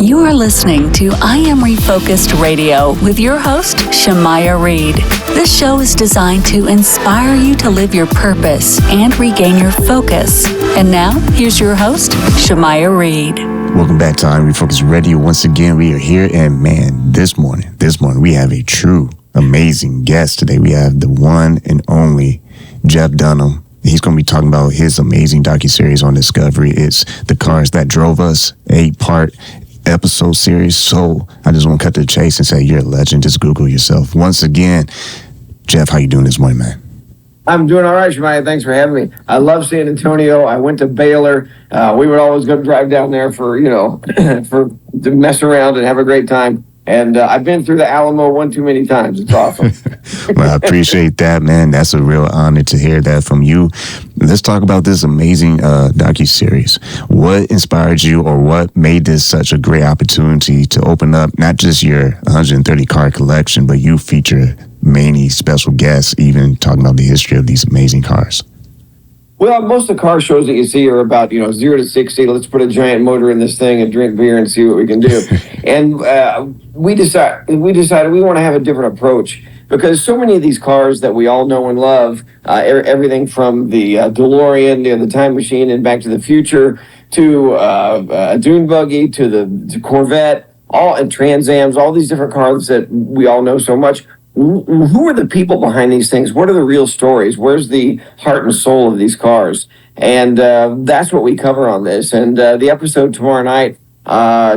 You are listening to I Am Refocused Radio with your host, Shamaya Reed. This show is designed to inspire you to live your purpose and regain your focus. And now, here's your host, Shamaya Reed. Welcome back to I Am Refocused Radio. Once again, we are here, and man, this morning, we have a true, amazing guest today. We have the one and only Jeff Dunham. He's going to be talking about his amazing docuseries on Discovery. It's The Cars That Drove Us, 8-part episode series. So I just want to cut to the chase and say you're a legend. Just Google yourself. Once again, Jeff, how you doing this morning, man? I'm doing all right, Shemaya. Thanks for having me. I love San Antonio. I went to Baylor. We would always go drive down there for, to mess around and have a great time. And I've been through the Alamo one too many times. It's awesome. Well, I appreciate that, man. That's a real honor to hear that from you. Let's talk about this amazing docuseries. What inspired you, or what made this such a great opportunity to open up not just your 130 car collection, but you feature many special guests, even talking about the history of these amazing cars? Well, most of the car shows that you see are about, 0 to 60. Let's put a giant motor in this thing and drink beer and see what we can do. And we decided we want to have a different approach, because so many of these cars that we all know and love, everything from the DeLorean, the Time Machine, and Back to the Future, to a dune buggy, to the Corvette, and Trans Ams, all these different cars that we all know so much. Who are the people behind these things? What are the real stories? Where's the heart and soul of these cars? And that's what we cover on this. And the episode tomorrow night,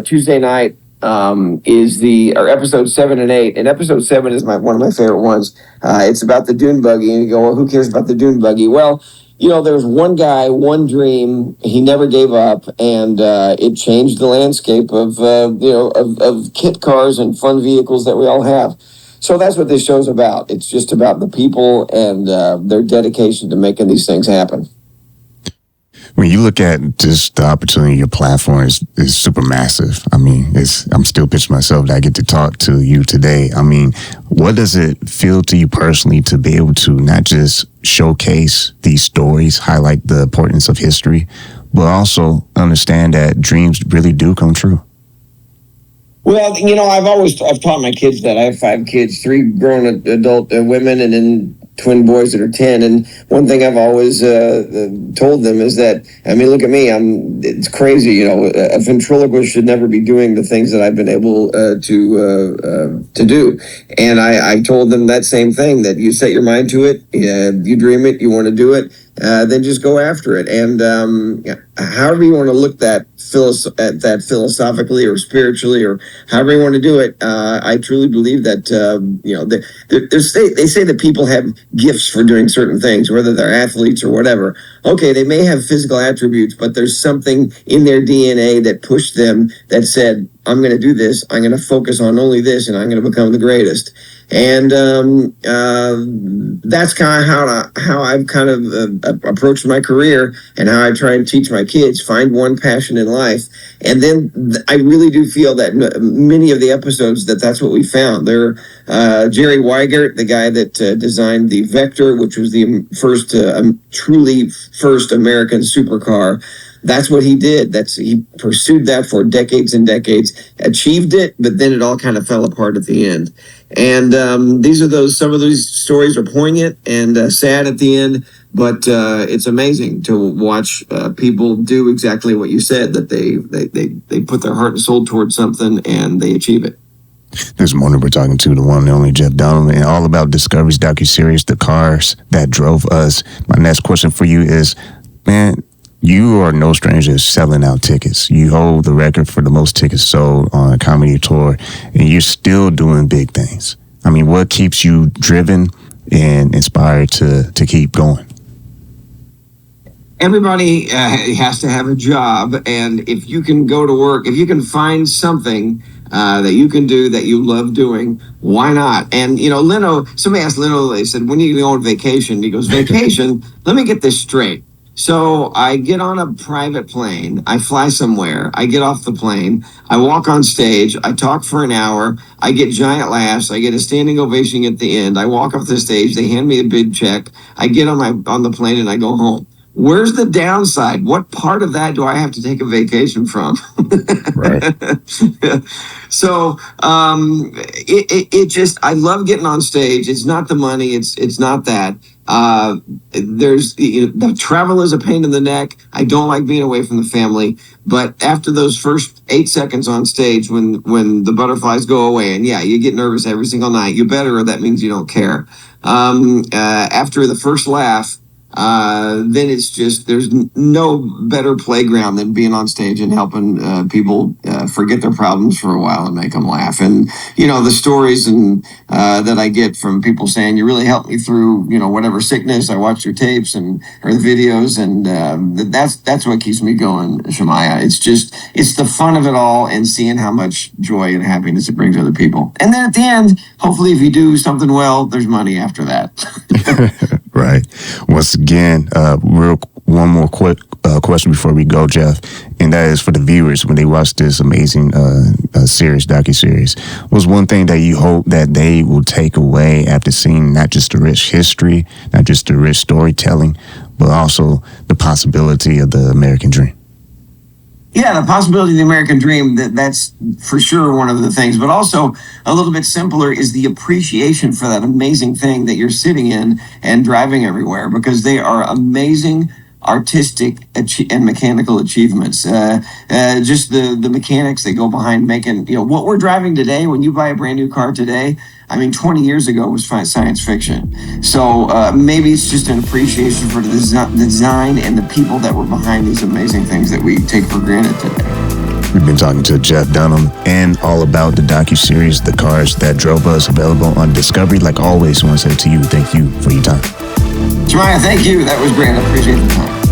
Tuesday night, is episode 7 and 8. And episode 7 is one of my favorite ones. It's about the dune buggy. And you go, well, who cares about the dune buggy? Well, there was one guy, one dream. He never gave up, and it changed the landscape of kit cars and fun vehicles that we all have. So that's what this show's about. It's just about the people and their dedication to making these things happen. When you look at just the opportunity, your platform is super massive. I mean, I'm still picturing myself that I get to talk to you today. I mean, what does it feel to you personally to be able to not just showcase these stories, highlight the importance of history, but also understand that dreams really do come true? Well, I've taught my kids that. I have 5 kids, 3 grown adult women, and then twin boys that are 10. And one thing I've always told them is that, look at me. It's crazy. A ventriloquist should never be doing the things that I've been able to do. And I told them that same thing, that you set your mind to it, you dream it, you want to do it, then just go after it. And however you want to look at that philosophically or spiritually, or however you want to do it, I truly believe that they say that people have gifts for doing certain things, whether they're athletes or whatever. Okay, they may have physical attributes, but there's something in their DNA that pushed them, that said, I'm going to do this, I'm going to focus on only this, and I'm going to become the greatest. And that's kind of how I've kind of approached my career, and how I try and teach my kids, find one passion in life. And then I really do feel that many of the episodes, that's what we found. Jerry Weigert, the guy that designed the Vector, which was the truly first American supercar. That's what he did. He pursued that for decades and decades, achieved it, but then it all kind of fell apart at the end. And some of those stories are poignant and sad at the end, but it's amazing to watch people do exactly what you said, that they put their heart and soul towards something and they achieve it. This morning we're talking to the one and only Jeff Dunham, and all about Discovery's docuseries, The Cars That Drove Us. My next question for you is, man, you are no stranger to selling out tickets. You hold the record for the most tickets sold on a comedy tour, and you're still doing big things. I mean, what keeps you driven and inspired to keep going? Everybody has to have a job, and if you can go to work, if you can find something that you can do that you love doing, why not? And, somebody asked Leno, they said, when are you going on vacation? He goes, vacation? Let me get this straight. So I get on a private plane, I fly somewhere, I get off the plane, I walk on stage, I talk for an hour, I get giant laughs, I get a standing ovation at the end, I walk off the stage, they hand me a big check, I get on the plane and I go home. where's the downside? What part of that do I have to take a vacation from? Right. So it just, I love getting on stage. It's not the money. It's not that. The travel is a pain in the neck. I don't like being away from the family. But after those first 8 seconds on stage, when the butterflies go away, and yeah, you get nervous every single night, you better, or that means you don't care. After the first laugh, then it's just, there's no better playground than being on stage and helping people forget their problems for a while and make them laugh. And, the stories that I get from people saying, you really helped me through, whatever sickness. I watched your tapes or the videos, and that's what keeps me going, Shemaiah. It's the fun of it all and seeing how much joy and happiness it brings other people. And then at the end, hopefully if you do something well, there's money after that. Right. Once again, one more quick question before we go, Jeff, and that is for the viewers when they watch this amazing docuseries. What's one thing that you hope that they will take away after seeing not just the rich history, not just the rich storytelling, but also the possibility of the American dream? Yeah, the possibility of the American dream, that's for sure one of the things. But also a little bit simpler is the appreciation for that amazing thing that you're sitting in and driving everywhere, because they are amazing artistic and mechanical achievements. Just the mechanics that go behind making, what we're driving today. When you buy a brand new car today, 20 years ago was science fiction. So maybe it's just an appreciation for the design and the people that were behind these amazing things that we take for granted today. We've been talking to Jeff Dunham and all about the docuseries, The Cars That Drove Us, available on Discovery. Like always, I want to say to you, thank you for your time. Shemaiah, thank you. That was great. I appreciate the time.